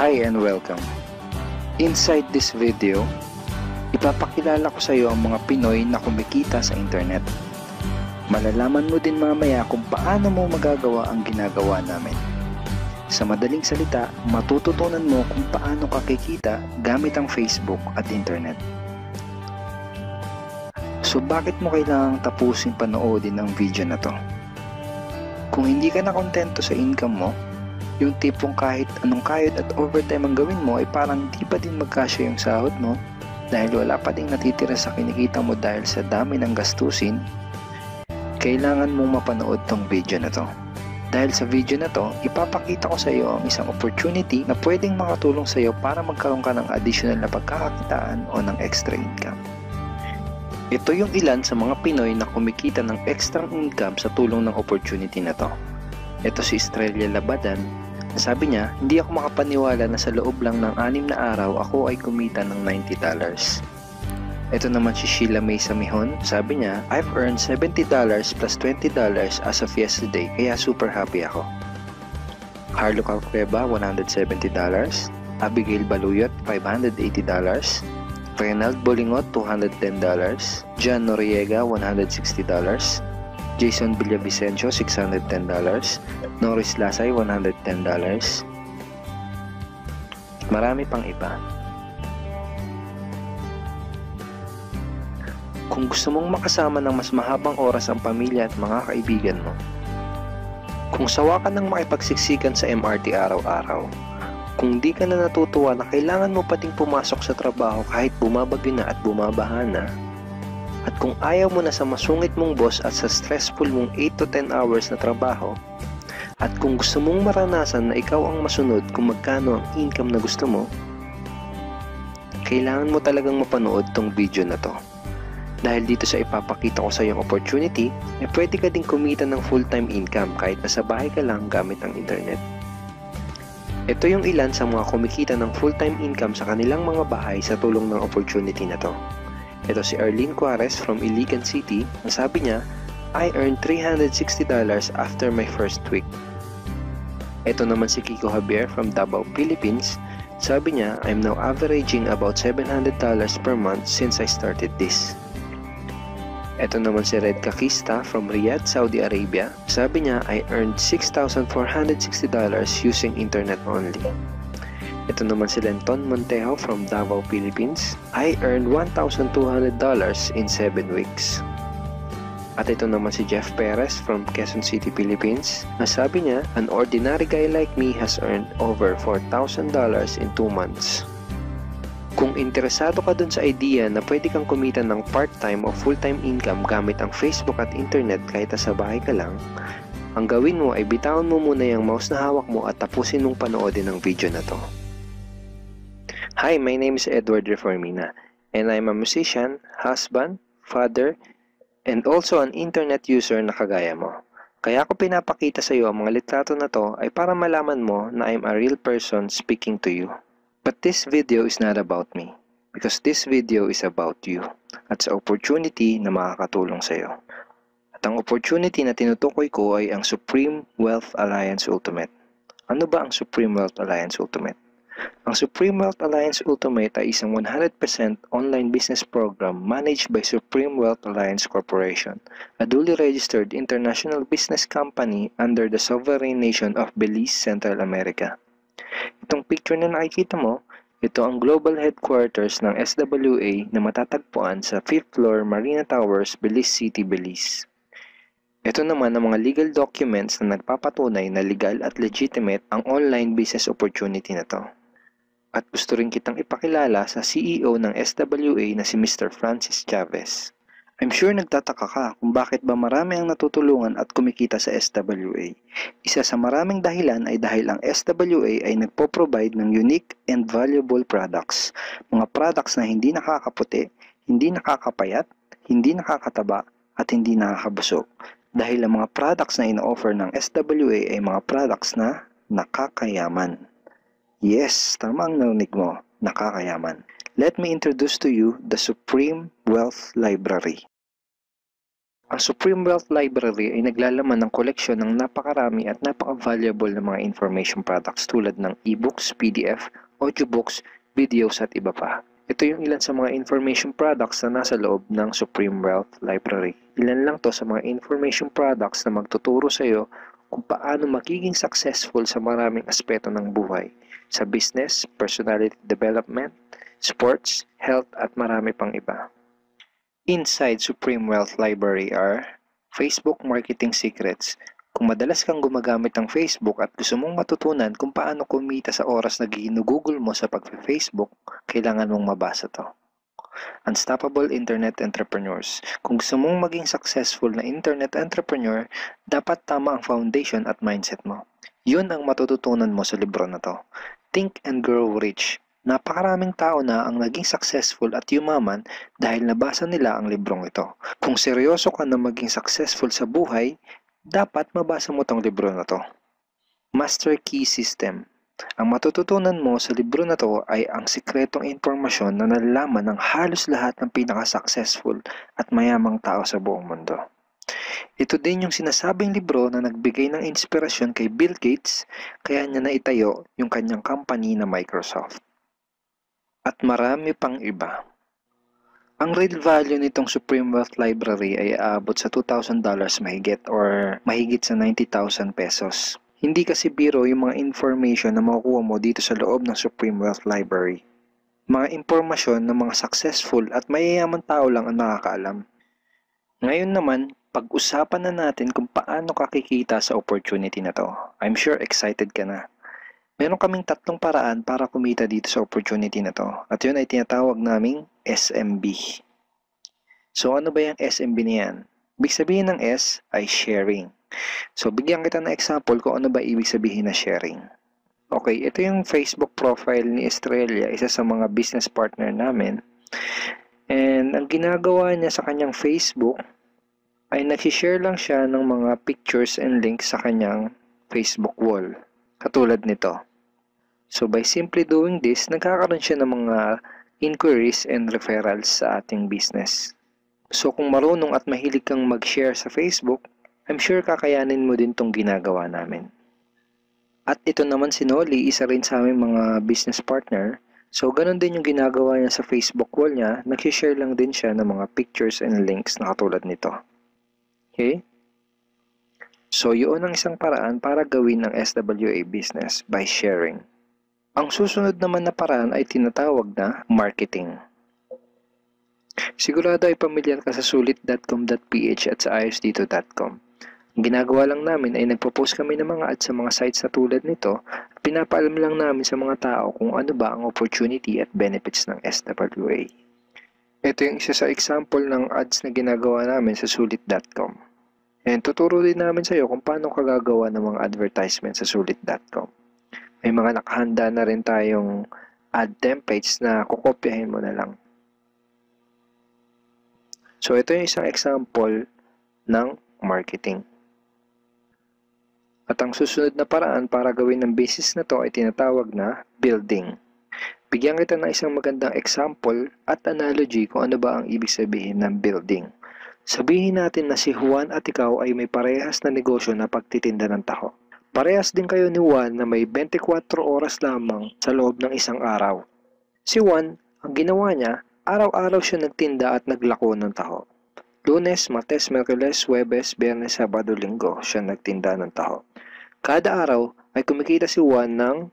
Hi and welcome. Inside this video, ipapakilala ko sa iyo ang mga Pinoy na kumikita sa internet. Malalaman mo din mamaya kung paano mo magagawa ang ginagawa namin. Sa madaling salita, matututunan mo kung paano ka kikita gamit ang Facebook at internet. So bakit mo kailangang tapusin panoodin ang video na to? Kung hindi ka na kontento sa income mo, yung tipong kahit anong kayod at overtime ang gawin mo ay parang di pa din magkasya yung sahod mo dahil wala pa din natitira sa kinikita mo dahil sa dami ng gastusin, kailangan mong mapanood tong video na to. Dahil sa video na to, ipapakita ko sa iyo ang isang opportunity na pwedeng makatulong sa iyo para magkaroon ka ng additional na pagkakakitaan o ng extra income. Ito yung ilan sa mga Pinoy na kumikita ng extra income sa tulong ng opportunity na to. Ito si Estrella Labadan. Sabi niya, hindi ako makapaniwala na sa loob lang ng 6 na araw ako ay kumita ng $90. Ito naman si Sheila May Samihon. Sabi niya, I've earned $70 plus $20 as of yesterday kaya super happy ako. Harlo Calcreba, $170. Abigail Baluyot, $580. Reynald Bolingot, $210. John Noriega, $160. Jason Villavicencio, $610. Norris Lasay, $110. Marami pang iba. Kung gusto mong makasama ng mas mahabang oras ang pamilya at mga kaibigan mo, kung sawa ka ng makipagsiksikan sa MRT araw-araw, kung di ka na natutuwa na kailangan mo pating pumasok sa trabaho kahit bumabagyo na at bumabaha na, at kung ayaw mo na sa masungit mong boss at sa stressful mong 8 to 10 hours na trabaho, at kung gusto mong maranasan na ikaw ang masunod kung magkano ang income na gusto mo, kailangan mo talagang mapanood tong video na to. Dahil dito sa ipapakita ko sa iyong opportunity, pwede ka ding kumita ng full-time income kahit nasa bahay ka lang gamit ang internet. Ito yung ilan sa mga kumikita ng full-time income sa kanilang mga bahay sa tulong ng opportunity na to. Ito si Arlene Cuarez from Iligan City. Ang sabi niya, I earned $360 after my first week. Ito naman si Kiko Javier from Davao, Philippines. Sabi niya, I'm now averaging about $700 per month since I started this. Ito naman si Red Kakista from Riyadh, Saudi Arabia. Sabi niya, I earned $6,460 using internet only. Ito naman si Lenton Montejo from Davao, Philippines. I earned $1,200 in 7 weeks. At ito naman si Jeff Perez from Quezon City, Philippines. Sabi niya, an ordinary guy like me has earned over $4,000 in 2 months. Kung interesado ka dun sa idea na pwede kang kumita ng part-time o full-time income gamit ang Facebook at internet kahit sa bahay ka lang, ang gawin mo ay bitawan mo muna yung mouse na hawak mo at tapusin mong panoodin ang video na to. Hi, my name is Edward Reformina and I'm a musician, husband, father, and also an internet user na kagaya mo. Kaya ako pinapakita sa iyo ang mga litrato na to ay para malaman mo na I'm a real person speaking to you. But this video is not about me because this video is about you at sa opportunity na makakatulong sa iyo. At ang opportunity na tinutukoy ko ay ang Supreme Wealth Alliance Ultimate. Ano ba ang Supreme Wealth Alliance Ultimate? Ang Supreme Wealth Alliance Ultimate ay isang 100% online business program managed by Supreme Wealth Alliance Corporation, a duly registered international business company under the sovereign nation of Belize, Central America. Itong picture na nakikita mo, ito ang global headquarters ng SWA na matatagpuan sa 5th floor Marina Towers, Belize City, Belize. Ito naman ang mga legal documents na nagpapatunay na legal at legitimate ang online business opportunity na to. At gusto rin kitang ipakilala sa CEO ng SWA na si Mr. Francis Chavez. I'm sure nagtataka ka kung bakit ba marami ang natutulungan at kumikita sa SWA. Isa sa maraming dahilan ay dahil ang SWA ay nagpo-provide ng unique and valuable products. Mga products na hindi nakakaputi, hindi nakakapayat, hindi nakakataba, at hindi nakakabusog. Dahil ang mga products na ino-offer ng SWA ay mga products na nakakayaman. Yes, tama ang narinig mo, nakakayaman. Let me introduce to you the Supreme Wealth Library. Ang Supreme Wealth Library ay naglalaman ng koleksyon ng napakarami at napaka-valuable na mga information products tulad ng e-books, PDF, audiobooks, videos at iba pa. Ito yung ilan sa mga information products na nasa loob ng Supreme Wealth Library. Ilan lang to sa mga information products na magtuturo sa iyo kung paano magiging successful sa maraming aspeto ng buhay, sa business, personality development, sports, health at marami pang iba. Inside Supreme Wealth Library are Facebook Marketing Secrets. Kung madalas kang gumagamit ng Facebook at gusto mong matutunan kung paano kumita sa oras na ginugugol mo sa pag-Facebook, kailangan mong mabasa to. Unstoppable Internet Entrepreneurs. Kung gusto mong maging successful na internet entrepreneur, dapat tama ang foundation at mindset mo. Yun ang matututunan mo sa libro na to. Think and Grow Rich. Napakaraming tao na ang naging successful at yumaman dahil nabasa nila ang librong ito. Kung seryoso ka na maging successful sa buhay, dapat mabasa mo tong libro na to. Master Key System. Ang matututunan mo sa libro na to ay ang sikretong impormasyon na nalalaman ng halos lahat ng pinaka-successful at mayamang tao sa buong mundo. Ito din yung sinasabing libro na nagbigay ng inspirasyon kay Bill Gates, kaya niya naitayo yung kanyang company na Microsoft. At marami pang iba. Ang real value nitong Supreme Wealth Library ay aabot sa $2,000 mahigit or mahigit sa 90,000 pesos. Hindi kasi biro yung mga information na makukuha mo dito sa loob ng Supreme Wealth Library. Mga impormasyon ng mga successful at mayayaman tao lang ang nakakaalam. Ngayon naman, pag-usapan na natin kung paano ka kikita sa opportunity na to. I'm sure excited ka na. Meron kaming 3 paraan para kumita dito sa opportunity na to. At yun ay tinatawag naming SMB. So ano ba yung SMB na yan? Ibig sabihin ng S ay sharing. So bigyan kita ng example kung ano ba ibig sabihin na sharing. Okay, ito yung Facebook profile ni Estrella, isa sa mga business partner namin. And ang ginagawa niya sa kanyang Facebook ay nag-share lang siya ng mga pictures and links sa kanyang Facebook wall. Katulad nito. So by simply doing this, nagkakaroon siya ng mga inquiries and referrals sa ating business. So kung marunong at mahilig kang mag-share sa Facebook, I'm sure kakayanin mo din tong ginagawa namin. At ito naman si Nolly, isa rin sa aming mga business partner. So ganun din yung ginagawa niya sa Facebook wall niya, nag-share lang din siya ng mga pictures and links na katulad nito. Okay? So yun ang isang paraan para gawin ng SWA business by sharing. Ang susunod naman na paraan ay tinatawag na marketing. Sigurado ay pamilyar ka sa sulit.com.ph at sa ayosdito.com. Ang ginagawa lang namin ay nagpo-post kami ng mga ads sa mga sites na tulad nito at pinapaalam lang namin sa mga tao kung ano ba ang opportunity at benefits ng SWA. Ito yung isa sa example ng ads na ginagawa namin sa sulit.com. And tuturo din namin sa iyo kung paano ka gagawa ng mga advertisement sa sulit.com. May mga nakahanda na rin tayong ad templates na kukopyahin mo na lang. So ito yung isang example ng marketing. At ang susunod na paraan para gawin ng business na to ay tinatawag na building. Bigyan kita ng isang magandang example at analogy kung ano ba ang ibig sabihin ng building. Sabihin natin na si Juan at ikaw ay may parehas na negosyo na pagtitinda ng taho. Parehas din kayo ni Juan na may 24 oras lamang sa loob ng isang araw. Si Juan, ang ginawa niya, araw-araw siya nagtinda at naglako ng taho. Lunes, Martes, Miyerkules, Huwebes, Biyernes, Sabado, Linggo siya nagtinda ng taho. Kada araw ay kumikita si Juan ng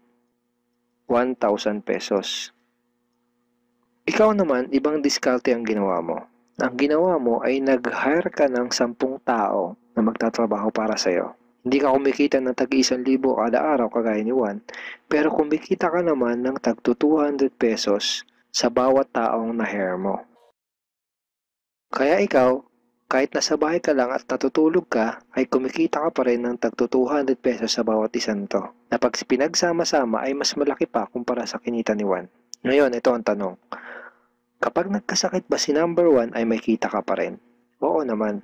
1,000 pesos. Ikaw naman, ibang diskarte ang ginawa mo. Ang ginawa mo ay nag-hire ka ng 10 tao na magtatrabaho para sa'yo. Hindi ka kumikita ng tag-1,000 kada araw kagaya ni Juan, pero kumikita ka naman ng tag 200 pesos sa bawat taong na-hire mo. Kaya ikaw, kahit nasa bahay ka lang at natutulog ka, ay kumikita ka pa rin ng tag 200 pesos sa bawat isang to, na pag pinagsama-sama ay mas malaki pa kumpara sa kinita ni Juan. Ngayon, ito ang tanong. Kapag nagkasakit ba si number 1 ay may kita ka pa rin? Oo naman.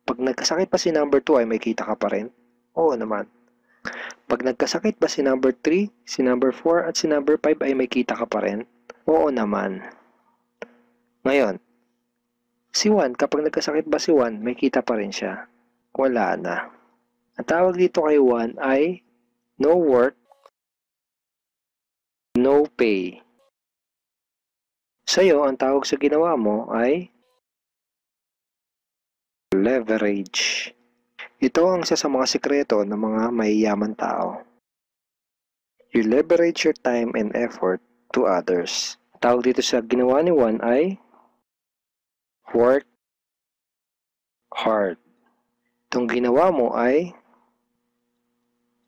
Pag nagkasakit pa si number 2 ay may kita ka pa rin? Oo naman. Pag nagkasakit ba si number 3, si number 4 at si number 5 ay may kita ka pa rin? Oo naman. Ngayon, Si Juan, kapag nagkasakit ba si Juan, may kita pa rin siya? Wala na. Ang tawag dito kay Juan ay no work, no pay. Sa'yo, ang tawag sa ginawa mo ay leverage. Ito ang isa sa mga sikreto ng mga mayayaman tao. You leverage your time and effort to others. Tawag dito sa ginawa ni Juan ay work hard. Itong ginawa mo ay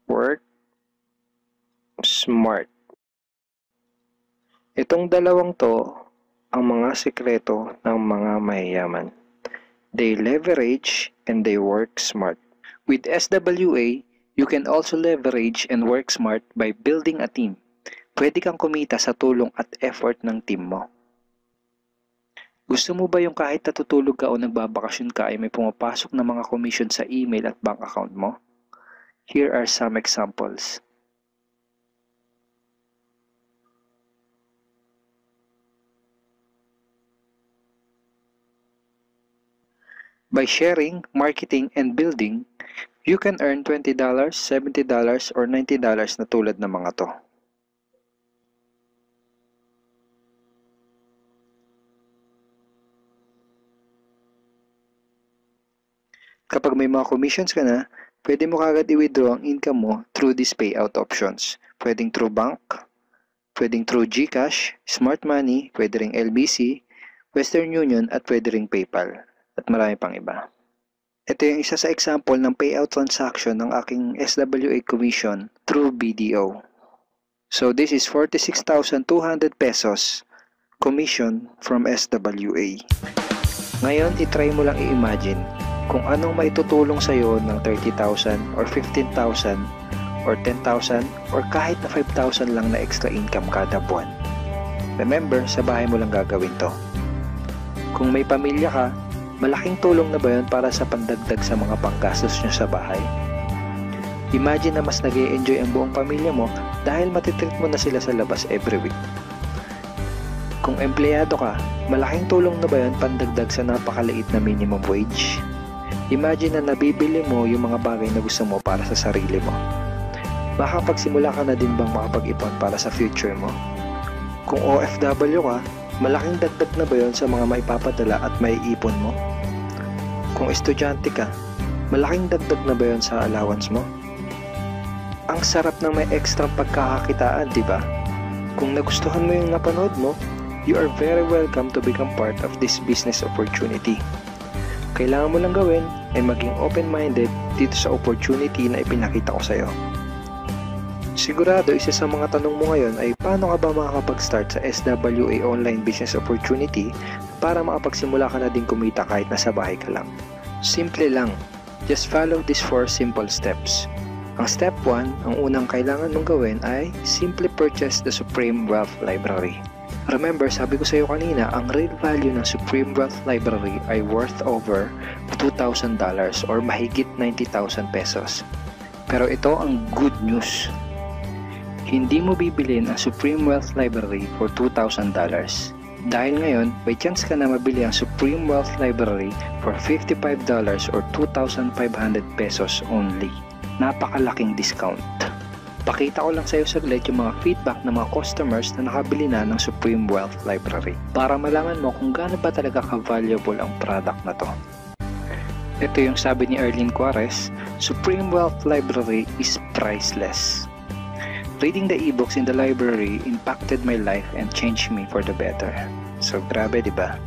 work smart. Itong dalawang to ang mga sikreto ng mga mayayaman. They leverage and they work smart. With SWA, you can also leverage and work smart by building a team. Pwede kang kumita sa tulong at effort ng team mo. Gusto mo ba yung kahit natutulog ka o nagbabakasyon ka ay may pumapasok na mga commission sa email at bank account mo? Here are some examples. By sharing, marketing, and building, you can earn $20, $70, or $90 na tulad ng mga to. Kapag may mga commissions ka na, pwede mo kagad i-withdraw ang income mo through these payout options. Pwedeng through bank, pwedeng through GCash, Smart Money, pwede ring LBC, Western Union, at pwede ring PayPal. At marami pang iba. Ito yung isa sa example ng payout transaction ng aking SWA commission through BDO. So this is 46,200 pesos commission from SWA. Ngayon, itry mo lang i-imagine kung anong maitutulong sa'yo ng 30,000 or 15,000 or 10,000 or kahit na 5,000 lang na extra income kada buwan. Remember, sa bahay mo lang gagawin to. Kung may pamilya ka, malaking tulong na ba yun para sa pandagdag sa mga panggastos nyo sa bahay? Imagine na mas nag-e-enjoy ang buong pamilya mo dahil matitreat mo na sila sa labas every week. Kung empleyado ka, malaking tulong na ba yun pandagdag sa napakaliit na minimum wage? Imagine na nabibili mo yung mga bagay na gusto mo para sa sarili mo. Makapagsimula ka na din bang makapag-ipon para sa future mo? Kung OFW ka, malaking dagdag na ba yun sa mga maipapadala at maiipon mo? Kung estudyante ka, malaking dagdag na ba yun sa allowance mo? Ang sarap ng may extra pagkakakitaan, di ba? Kung nagustuhan mo yung napanood mo, you are very welcome to become part of this business opportunity. Kailangan mo lang gawin ay maging open-minded dito sa opportunity na ipinakita ko sa'yo. Sigurado isa sa mga tanong mo ngayon ay paano ka ba makakapag-start sa SWA online business opportunity para makapagsimula ka na din kumita kahit nasa bahay ka lang. Simple lang. Just follow these 4 simple steps. Ang step 1, ang unang kailangan mong gawin ay simply purchase the Supreme Wealth Library. Remember, sabi ko sa iyo kanina, ang real value ng Supreme Wealth Library ay worth over $2,000 or mahigit 90,000 pesos. Pero ito ang good news. Hindi mo bibilin ang Supreme Wealth Library for $2,000. Dahil ngayon, may chance ka na mabili ang Supreme Wealth Library for $55 or 2,500 pesos only. Napakalaking discount. Pakita ko lang sa iyo saglit yung mga feedback ng mga customers na nakabili na ng Supreme Wealth Library para malaman mo kung gaano ba talaga ka-valuable ang product na to. Ito yung sabi ni Erlyn Juarez, Supreme Wealth Library is priceless. Reading the ebooks in the library impacted my life and changed me for the better. So grabe, di ba?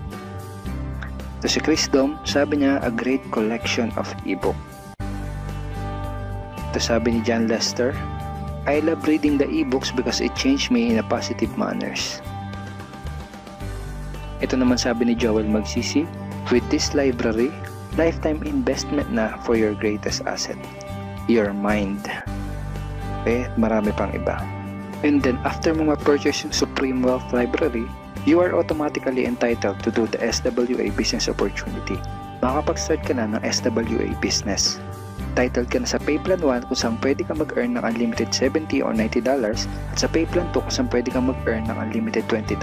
Ito si Chris Dom, sabi niya, a great collection of ebook. Ito sabi ni John Lester, I love reading the ebooks because it changed me in a positive manners. Ito naman sabi ni Joel Magsisi, with this library, lifetime investment na for your greatest asset, your mind. Okay, marami pang iba. And then after mo ma-purchase yung Supreme Wealth Library, you are automatically entitled to do the SWA business opportunity. Makakapag-start ka na ng SWA business. Titled ka na sa Payplan 1 kung saan pwede ka mag-earn ng unlimited $70 or $90 at sa Payplan 2 kung saan pwede ka mag-earn ng unlimited $20.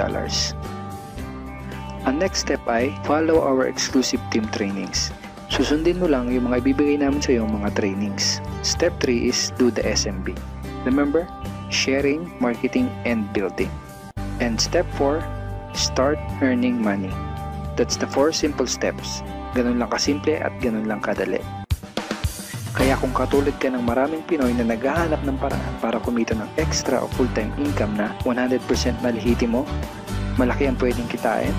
Ang next step ay follow our exclusive team trainings. Susundin mo lang yung mga ibibigay namin sa iyo mga trainings. Step 3 is do the SMB. Remember, sharing, marketing, and building. And step 4, start earning money. That's the 4 simple steps. Ganun lang kasimple at ganun lang kadali. Kaya kung katulad ka ng maraming Pinoy na naghahanap ng paraan para kumita ng extra o full-time income na 100% malihiti mo, malaki ang pwedeng kitain,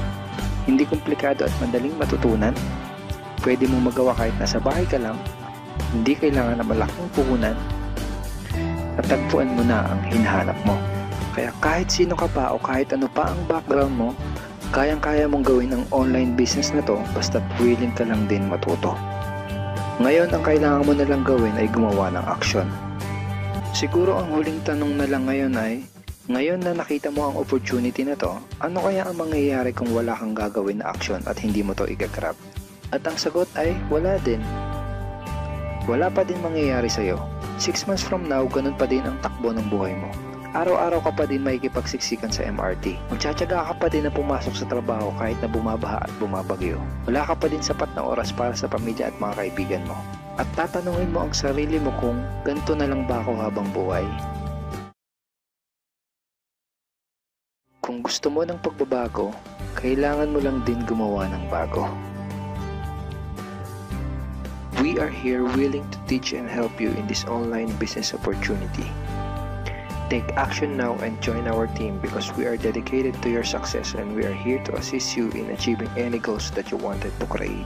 hindi komplikado at madaling matutunan, pwede mong magawa kahit nasa bahay ka lang, hindi kailangan na malaking puhunan, at tagpuan mo na ang hinahanap mo. Kaya kahit sino ka pa o kahit ano pa ang background mo, kayang-kaya mong gawin ang online business na to basta't willing ka lang din matuto. Ngayon, ang kailangan mo na lang gawin ay gumawa ng aksyon. Siguro ang huling tanong na lang ngayon ay, ngayon na nakita mo ang opportunity na to, ano kaya ang mangyayari kung wala kang gagawin na aksyon at hindi mo to igagrab? At ang sagot ay, wala din. Wala pa din mangyayari sa'yo. 6 months from now, ganun pa din ang takbo ng buhay mo. Araw-araw ka pa din makikipagsiksikan sa MRT. Magtsatsaga ka pa din na pumasok sa trabaho kahit na bumabaha at bumabagyo. Wala ka pa din sapat na oras para sa pamilya at mga kaibigan mo. At tatanungin mo ang sarili mo kung ganito na lang ba ako habang buhay? Kung gusto mo ng pagbabago, kailangan mo lang din gumawa ng bago. We are here willing to teach and help you in this online business opportunity. Take action now and join our team because we are dedicated to your success and we are here to assist you in achieving any goals that you wanted to create.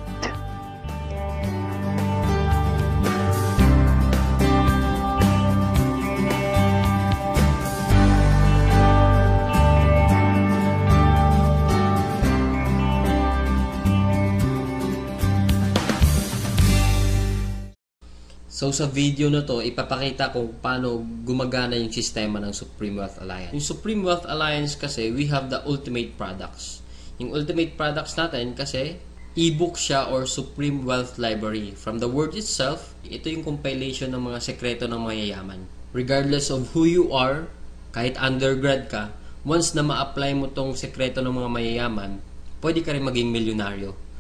So sa video na to, ipapakita kung paano gumagana yung sistema ng Supreme Wealth Alliance. Yung Supreme Wealth Alliance kasi, we have the ultimate products. Yung ultimate products natin kasi, e-book siya or Supreme Wealth Library. From the word itself, ito yung compilation ng mga sekreto ng mayayaman. Regardless of who you are, kahit undergrad ka, once na ma-apply mo tong sekreto ng mga mayayaman, pwede ka rin maging milyonaryo.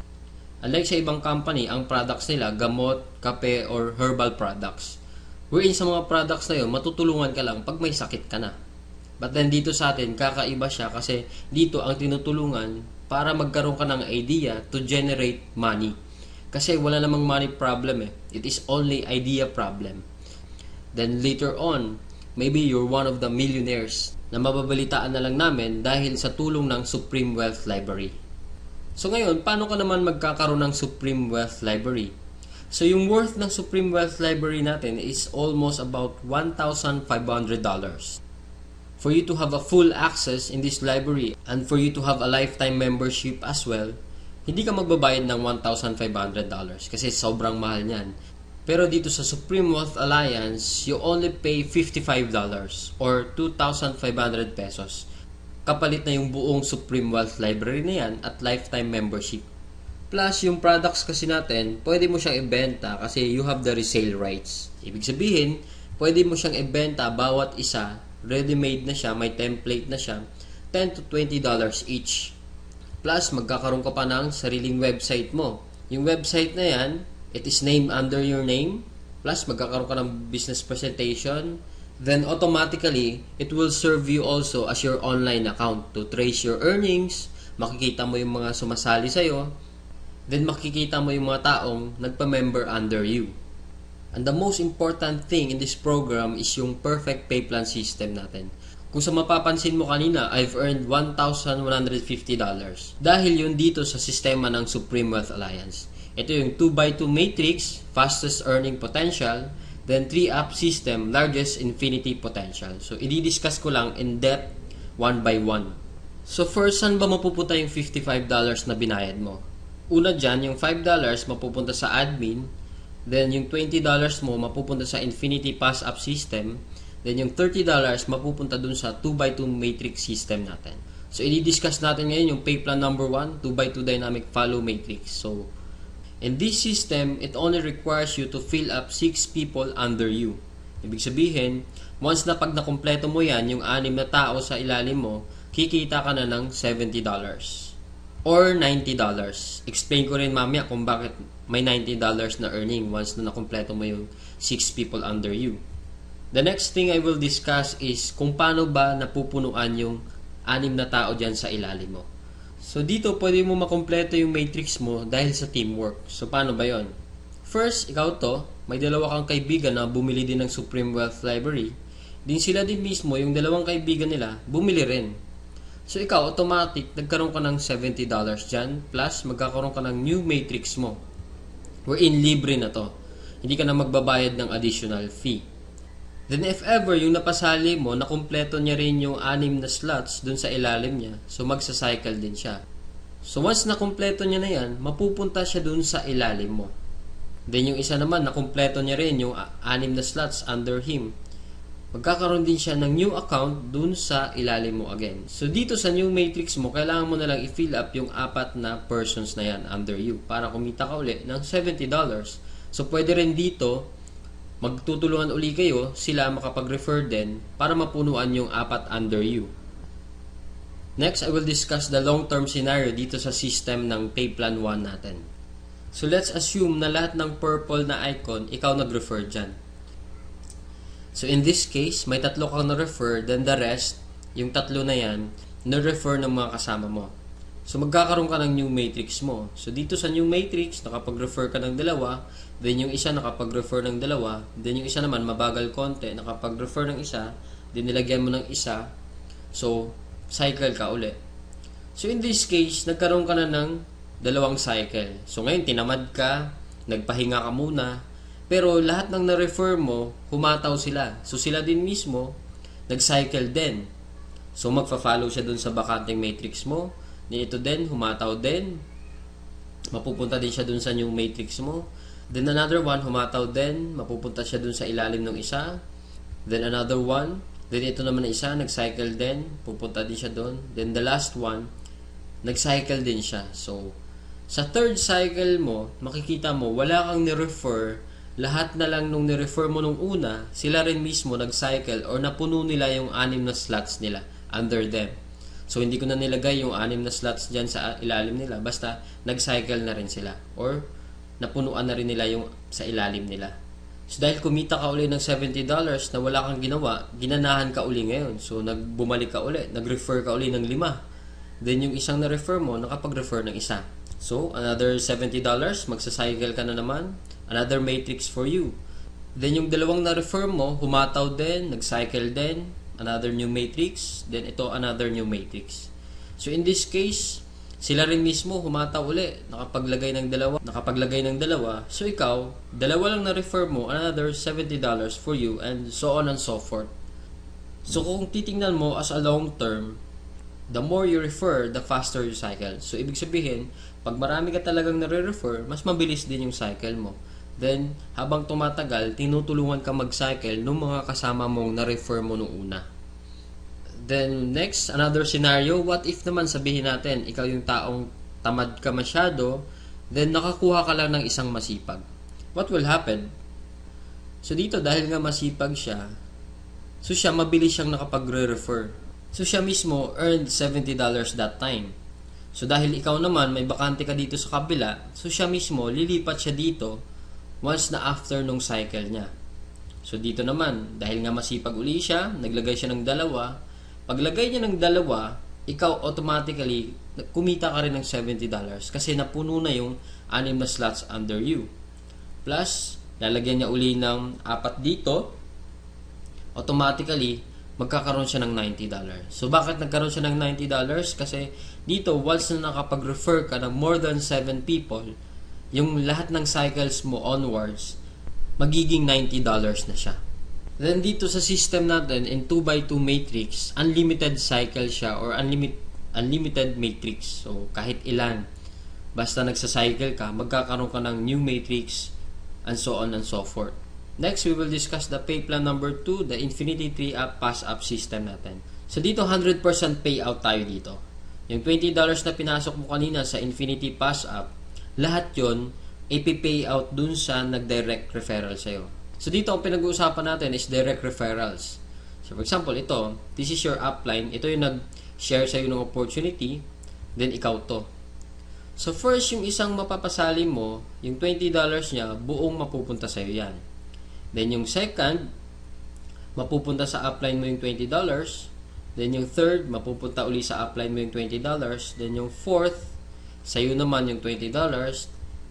Unlike sa ibang company, ang products nila, gamot, kape, or herbal products. Wherein sa mga products na yun, matutulungan ka lang pag may sakit ka na. But then dito sa atin, kakaiba siya kasi dito ang tinutulungan para magkaroon ka ng idea to generate money. Kasi wala namang money problem eh. It is only idea problem. Then later on, maybe you're one of the millionaires na mababalitaan na lang namin dahil sa tulong ng Supreme Wealth Library. So ngayon, paano ka naman magkakaroon ng Supreme Wealth Library? So yung worth ng Supreme Wealth Library natin is almost about $1,500. For you to have a full access in this library and for you to have a lifetime membership as well, hindi ka magbabayad ng $1,500 kasi sobrang mahal niyan. Pero dito sa Supreme Wealth Alliance, you only pay $55 or 2,500 pesos. Kapalit na yung buong Supreme Wealth Library na yan at lifetime membership. Plus, yung products kasi natin, pwede mo siyang ibenta kasi you have the resale rights. Ibig sabihin, pwede mo siyang ibenta bawat isa, ready-made na siya, may template na siya, $10 to $20 each. Plus, magkakaroon ka pa ng sariling website mo. Yung website na yan, it is named under your name. Plus, magkakaroon ka ng business presentation. Then automatically, it will serve you also as your online account to trace your earnings, makikita mo yung mga sumasali sa'yo, then makikita mo yung mga taong nagpa-member under you. And the most important thing in this program is yung perfect pay plan system natin. Kung sa mapapansin mo kanina, I've earned $1,150 dahil yun dito sa sistema ng Supreme Wealth Alliance. Ito yung 2x2 matrix, fastest earning potential, then 3-up system, largest infinity potential. So, i-discuss ko lang in depth, one by one. So, first, saan ba mapupunta yung $55 na binayad mo? Una dyan, yung $5 mapupunta sa admin, then yung $20 mo mapupunta sa infinity pass-up system, then yung $30 mapupunta dun sa 2x2 matrix system natin. So, i-discuss natin ngayon yung pay plan number 1, 2x2 dynamic follow matrix. So, in this system, it only requires you to fill up 6 people under you. Ibig sabihin, once na pag nakumpleto mo yan, yung 6 na tao sa ilalim mo, kikita ka na ng $70. or $90. Explain ko rin mamaya kung bakit may $90 na earning once na nakumpleto mo yung 6 people under you. The next thing I will discuss is kung paano ba napupunuan yung 6 na tao dyan sa ilalim mo. So dito pwede mo makumpleto yung matrix mo dahil sa teamwork. So paano ba yon? First, ikaw to, may dalawa kang kaibigan na bumili din ng Supreme Wealth Library. Din sila din mismo, yung dalawang kaibigan nila, bumili rin. So ikaw, automatic, nagkaroon ka ng $70 dyan, plus magkakaroon ka ng new matrix mo. Wherein libre na to. Hindi ka na magbabayad ng additional fee. Then if ever, yung napasali mo, nakumpleto niya rin yung 6 na slots dun sa ilalim niya, so magsa-cycle din siya. So once nakumpleto niya na yan, mapupunta siya dun sa ilalim mo. Then yung isa naman, nakumpleto niya rin yung 6 na slots under him. Magkakaroon din siya ng new account dun sa ilalim mo again. So dito sa new matrix mo, kailangan mo na lang i-fill up yung 4 na persons na yan under you para kumita ka uli ng $70. So pwede rin dito, magtutulungan uli kayo, sila makapag-refer din para mapunuan yung 4 under you. Next, I will discuss the long-term scenario dito sa system ng Pay Plan 1 natin. So let's assume na lahat ng purple na icon, ikaw nag-refer dyan. So in this case, may 3 kang na-refer, then the rest, yung 3 na yan, na-refer ng mga kasama mo. So magkakaroon ka ng new matrix mo. So dito sa new matrix, nakapag-refer ka ng 2, then yung isa nakapag-refer ng 2, then yung isa naman mabagal konti, nakapag-refer ng isa, then nilagyan mo ng isa, so cycle ka uli. So in this case, nagkaroon ka na ng 2 cycle. So ngayon, tinamad ka, nagpahinga ka muna, pero lahat ng na-refer mo, humataw sila. So sila din mismo, nag-cycle din. So magfa-follow siya dun sa bakanting matrix mo. Ito din, humataw din. Mapupunta din siya dun sa new matrix mo. Then another one, humataw din. Mapupunta siya dun sa ilalim ng isa. Then another one. Then ito naman na isa, nag-cycle din. Pupunta din siya dun. Then the last one, nag-cycle din siya. So, sa third cycle mo, makikita mo, wala kang ni-refer. Lahat na lang nung ni-refer mo nung una, sila rin mismo nag-cycle or napuno nila yung 6 na slots nila under them. So, hindi ko na nilagay yung 6 na slots dyan sa ilalim nila. Basta, nag-cycle na rin sila. Or, napunuan na rin nila yung sa ilalim nila. So, dahil kumita ka uli ng $70 na wala kang ginawa, ginanahan ka uli ngayon. So, bumalik ka uli. Nag-refer ka uli ng 5. Then, yung isang na-refer mo, nakapag-refer ng isa. So, another $70, magsa-cycle ka na naman. Another matrix for you. Then, yung 2 na-refer mo, humataw din, nag-cycle din. Another new matrix. Then, ito, another new matrix. So, in this case, sila rin mismo humataw uli. Nakapaglagay ng 2. So, ikaw, 2 lang na-refer mo, another $70 for you, and so on and so forth. So, kung titingnan mo as a long term, the more you refer, the faster you cycle. So, ibig sabihin, pag marami ka talagang nare-refer, mas mabilis din yung cycle mo. Then, habang tumatagal, tinutulungan ka mag-cycle ng mga kasama mong na-refer mo nung una. Then, next, another scenario, what if naman sabihin natin, ikaw yung taong tamad ka masyado, then nakakuha ka lang ng isang masipag. What will happen? So, dito, dahil nga masipag siya, so siya, mabilis siyang nakapagre-refer. So, siya mismo earned $70 that time. So, dahil ikaw naman, may bakante ka dito sa kabila, so siya mismo, lilipat siya dito once na after nung cycle niya. So, dito naman, dahil nga masipag uli siya, naglagay siya ng 2. Paglagay niya ng 2, ikaw automatically, kumita ka rin ng $70 kasi napuno na yung 6 na slots under you. Plus, lalagyan niya uli ng 4 dito, automatically, magkakaroon siya ng $90. So, bakit nagkaroon siya ng $90? Kasi dito, once na nakapag-refer ka ng more than 7 people, yung lahat ng cycles mo onwards, magiging $90 na siya. Then, dito sa system natin, in 2x2 matrix, unlimited cycle siya or unlimited matrix. So, kahit ilan, basta nagsa-cycle ka, magkakaroon ka ng new matrix, and so on and so forth. Next, we will discuss the pay plan number 2, the Infinity Tree App Pass-Up system natin. So, dito 100% payout tayo dito. Yung $20 na pinasok mo kanina sa Infinity Pass-Up, lahat yon ipipay out dun sa nag-direct referral sa'yo. So, dito ang pinag-uusapan natin is direct referrals. So, for example, ito, this is your upline. Ito yung nag-share sa'yo ng opportunity, then ikaw to. So first, yung isang mapapasali mo, yung $20 niya, buong mapupunta sa'yo yan. Then yung second, mapupunta sa upline mo yung $20. Then yung third, mapupunta uli sa upline mo yung $20. Then yung fourth, sa'yo naman yung $20.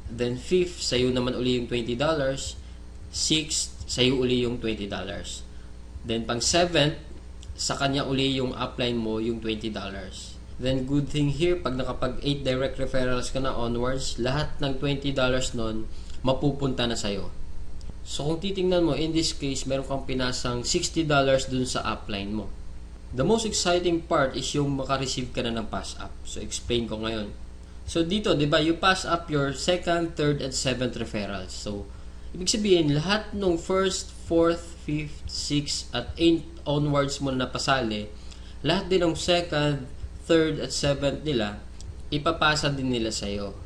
Then fifth, sa'yo naman uli yung $20. Sixth, sa'yo uli yung $20. Then pang seventh, sa kanya uli yung upline mo yung $20. Then good thing here, pag nakapag 8 direct referrals ka na onwards, lahat ng $20 nun, mapupunta na sa'yo. So kung titingnan mo, in this case, meron kang pinasang $60 dun sa upline mo. The most exciting part is yung makareceive ka na ng pass up. So explain ko ngayon. So dito, di ba, you pass up your second, third, and seventh referrals. So, ibig sabihin, lahat ng first, fourth, fifth, sixth, at 8 onwards mo na pasali, lahat din ng second, third, at seventh nila, ipapasa din nila sa'yo.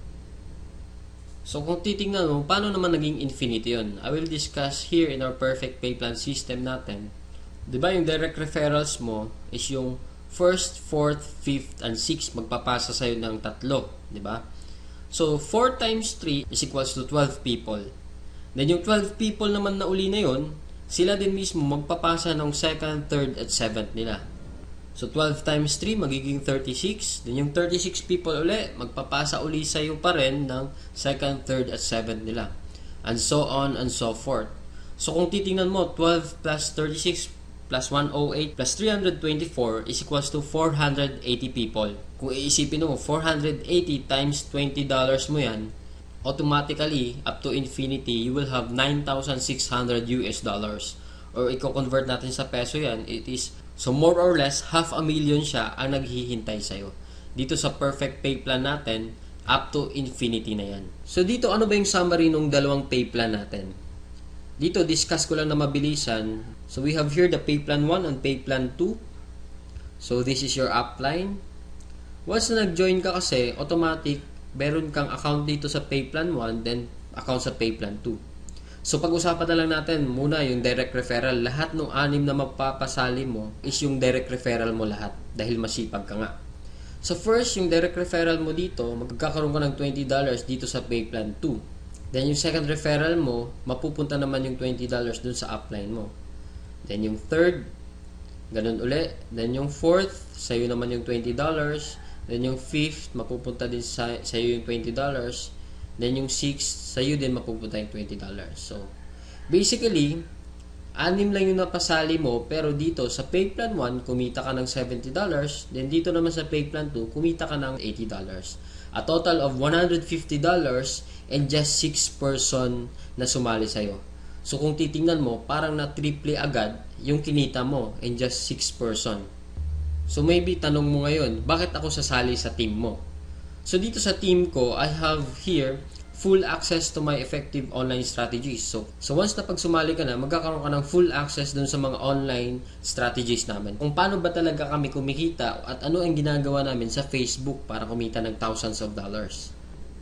So, kung titingnan mo, paano naman naging infinity yun? I will discuss here in our perfect pay plan system natin. Di ba, yung direct referrals mo is yung first, fourth, fifth, and sixth magpapasa sa'yo ng 3. Di ba? So, 4 times 3 is equals to 12 people. Then, yung 12 people naman na uli na yun, sila din mismo magpapasa ng second, third, at seventh nila. So, 12 times 3 magiging 36. Then, yung 36 people uli, magpapasa uli sa'yo pa rin ng second, third, at seventh nila. And so on and so forth. So, kung titingnan mo, 12 plus 36 plus 108 plus 324 is equals to 480 people. Kung iisipin mo, 480 times $20 mo yan, automatically, up to infinity, you will have $9,600 US dollars. Or i-convert natin sa peso yan, it is, so more or less, 500,000 siya ang naghihintay sa'yo. Dito sa perfect pay plan natin, up to infinity na yan. So dito, ano ba yung summary ng dalawang pay plan natin? Dito, discuss ko lang na mabilisan. So, we have here the pay plan 1 and pay plan 2. So, this is your upline. Once na nag-join ka kasi, automatic, meron kang account dito sa pay plan 1, then account sa pay plan 2. So, pag-usapan na lang natin muna yung direct referral. Lahat ng 6 na magpapasali mo is yung direct referral mo lahat dahil masipag ka nga. So, first, yung direct referral mo dito, magkakaroon ka ng $20 dito sa pay plan 2. Then, yung second referral mo, mapupunta naman yung $20 dun sa upline mo. Then, yung third, ganun uli. Then, yung fourth, sa'yo naman yung $20. Then, yung fifth, mapupunta din sa'yo yung $20. Then, yung sixth, sa'yo din mapupunta yung $20. So, basically, 6 lang yung napasali mo, pero dito, sa pay plan 1, kumita ka ng $70. Then, dito naman sa pay plan 2, kumita ka ng $80. A total of $150 and just 6 person na sumali sa'yo. So, kung titingnan mo, parang na-triple agad yung kinita mo in just 6 person. So, maybe tanong mo ngayon, bakit ako sasali sa team mo? So, dito sa team ko, I have here full access to my effective online strategies. So once na pag sumali ka na, magkakaroon ka ng full access dun sa mga online strategies namin. Kung paano ba talaga kami kumikita at ano ang ginagawa namin sa Facebook para kumita ng thousands of dollars.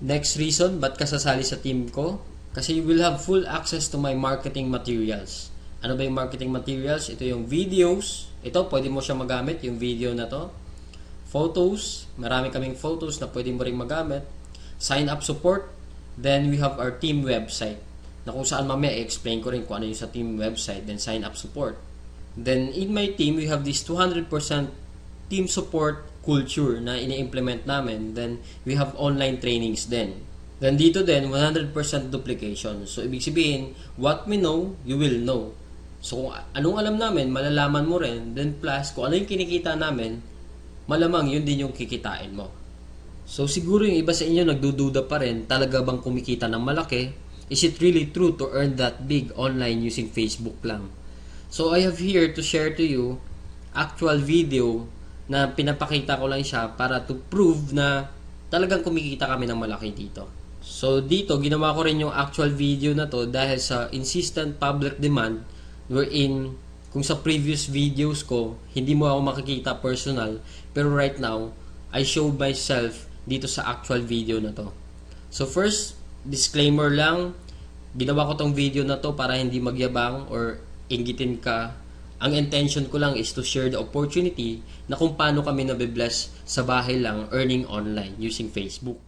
Next reason, ba't ka sasali sa team ko? Kasi you will have full access to my marketing materials. Ano ba yung marketing materials? Ito yung videos. Ito, pwede mo siya magamit, yung video na to. Photos. Marami kaming photos na pwede mo rin magamit. Sign up support. Then, we have our team website. Na kung saan mamaya, i-explain ko rin kung ano yung sa team website. Then, sign up support. Then, in my team, we have this 200% team support culture na ini-implement namin. Then, we have online trainings din. Then dito din, 100% duplication. So, ibig sabihin, what we know, you will know. So, kung anong alam namin, malalaman mo rin. Then plus, kung ano yung kinikita namin, malamang yun din yung kikitain mo. So, siguro yung iba sa inyo nagdududa pa rin, talaga bang kumikita ng malaki? Is it really true to earn that big online using Facebook lang? So, I have here to share to you actual video na pinapakita ko lang siya para to prove na talagang kumikita kami ng malaki dito. So, dito, ginawa ko rin yung actual video na to dahil sa insistent public demand wherein kung sa previous videos ko, hindi mo ako makikita personal, pero right now, I showed myself dito sa actual video na to. So, first, disclaimer lang, ginawa ko tong video na to para hindi magyabang or inggitin ka. Ang intention ko lang is to share the opportunity na kung paano kami nabibless sa bahay lang earning online using Facebook.